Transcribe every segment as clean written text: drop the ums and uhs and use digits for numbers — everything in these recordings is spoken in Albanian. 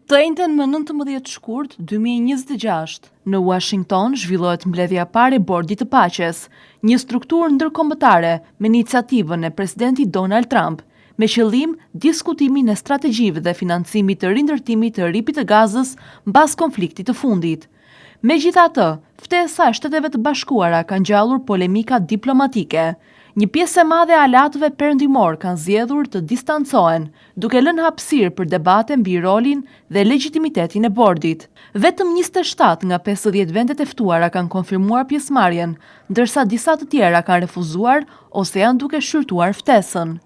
Të njëjtën më 19 shkurt 2026, në Washington zhvillohet mbledhja e parë e Bordit të Paqes, një strukturë ndërkombëtare me iniciativën e presidentit Donald Trump, me qëllim diskutimin e strategjive dhe financimit të rindërtimit të ripit të Gazës mbas konfliktit të fundit. Megjithatë, ftesa e Shteteve të Bashkuara ka ngjallur polemika diplomatike. Një pjesë e madhe e alatëve perëndimor kanë zgjedhur të distancohen, duke lënë hapësirë për debate mbi rolin dhe legitimitetin e bordit. Vetëm 27 nga 50 vendet e ftuara kanë konfirmuar pjesëmarrjen, ndërsa disa të tjera kanë refuzuar ose janë duke shqyrtuar ftesën.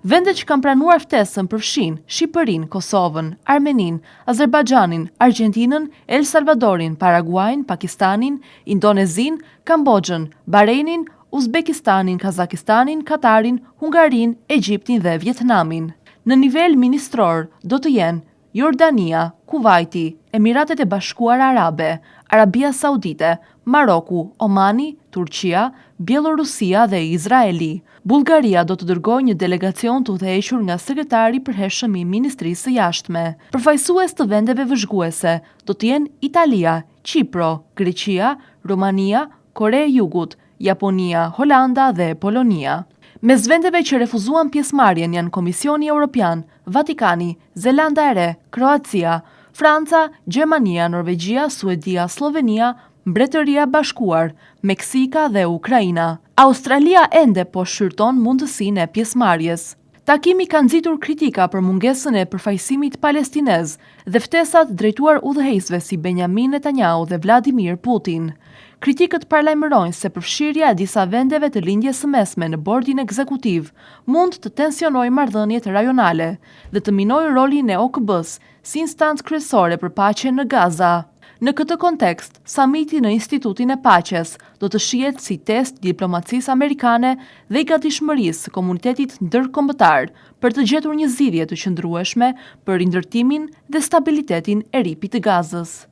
Vendet që kanë pranuar ftesën përfshin Shqipërinë, Kosovën, Armeninë, Azerbajxhanin, Argjentinën, El Salvadorin, Paraguajin, Pakistanin, Indonezinë, Kamboxhën, Bahreinin, Uzbekistanin, Kazakistanin, Katarin, Hungarinë, Egjiptin dhe Vietnamin. Në nivel ministror do të jenë Jordania, Kuvajti, Emiratet e Bashkuara Arabe, Arabia Saudite, Maroku, Omani, Turqia, Bielorusia dhe Izraeli. Bullgaria do të dërgojë një delegacion të udhëhequr nga sekretari i përhershëm i Ministrisë së Jashtme. Përfaqësues të vendeve vëzhguese do të jenë Italia, Kipro, Greqia, Rumania, Korea e Jugut, Japonia, Holanda dhe Polonia. Mes vendeve që refuzuan pjesëmarrjen janë Komisioni Evropian, Vatikani, Zelanda e Re, Kroacia, Franca, Gjermania, Norvegjia, Suedia, Slovenia, Mbretëria e Bashkuar, Meksika dhe Ukraina. Australia ende po shqyrton mundësinë e pjesëmarrjes. Takimi ka nxitur kritika për mungesën e përfaqësimit palestinez dhe ftesat drejtuar udhëheqësve si Benjamin Netanyahu dhe Vladimir Putin. Kritikët paralajmërojnë se përfshirja e disa vendeve të lindjes së mesme në bordin ekzekutiv mund të tensionojë marrëdhëniet rajonale dhe të minojë rolin e OKB-s si instancë kryesore për paqe në Gaza. Në këtë kontekst, samiti në Institutin e Paqes do të shihet si test diplomacisë amerikane dhe i gatishmërisë së komunitetit ndërkombëtar për të gjetur një zgjidhje të qëndrueshme për rindërtimin dhe stabilitetin e ripit të Gazës.